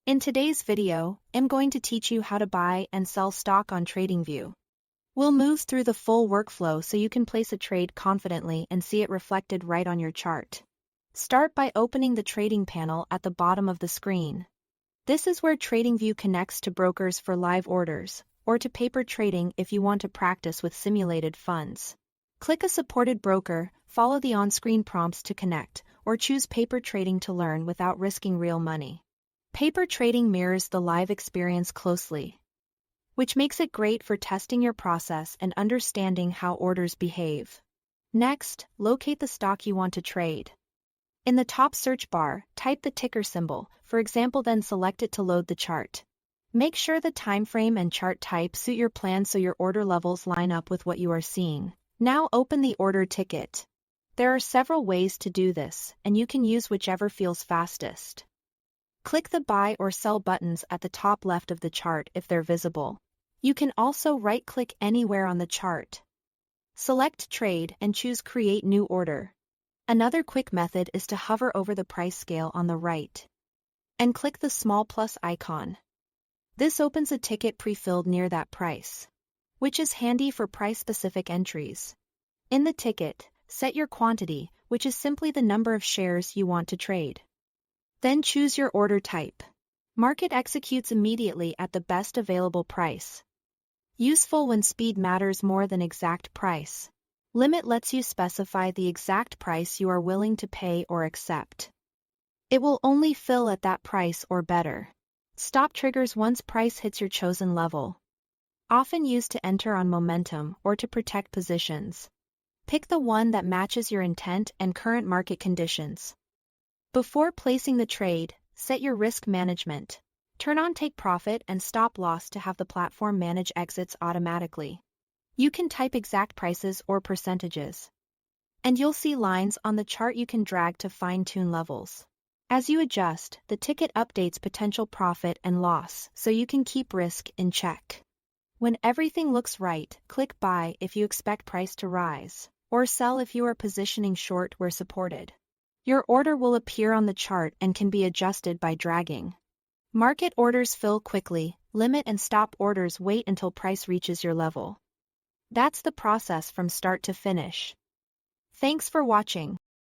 In today's video, I'm going to teach you how to buy and sell stock on Tradingview. We'll move through the full workflow so you can place a trade confidently and see it reflected right on your chart. Start by opening the trading panel at the bottom of the screen. This is where Tradingview connects to brokers for live orders, or to paper trading if you want to practice with simulated funds. Click a supported broker, follow the on-screen prompts to connect, or choose paper trading to learn without risking real money. Paper trading mirrors the live experience closely, which makes it great for testing your process and understanding how orders behave. Next, locate the stock you want to trade. In the top search bar, type the ticker symbol, for example, then select it to load the chart. Make sure the time frame and chart type suit your plan so your order levels line up with what you are seeing. Now open the order ticket. There are several ways to do this, and you can use whichever feels fastest. Click the buy or sell buttons at the top left of the chart if they're visible. You can also right-click anywhere on the chart. Select Trade and choose Create New Order. Another quick method is to hover over the price scale on the right and click the small plus icon. This opens a ticket pre-filled near that price, which is handy for price-specific entries. In the ticket, set your quantity, which is simply the number of shares you want to trade. Then choose your order type. Market executes immediately at the best available price. Useful when speed matters more than exact price. Limit lets you specify the exact price you are willing to pay or accept. It will only fill at that price or better. Stop triggers once price hits your chosen level. Often used to enter on momentum or to protect positions. Pick the one that matches your intent and current market conditions. Before placing the trade, set your risk management. Turn on Take Profit and Stop Loss to have the platform manage exits automatically. You can type exact prices or percentages, and you'll see lines on the chart you can drag to fine-tune levels. As you adjust, the ticket updates potential profit and loss so you can keep risk in check. When everything looks right, click Buy if you expect price to rise, or Sell if you are positioning short where supported. Your order will appear on the chart and can be adjusted by dragging. Market orders fill quickly, limit and stop orders wait until price reaches your level. That's the process from start to finish. Thanks for watching.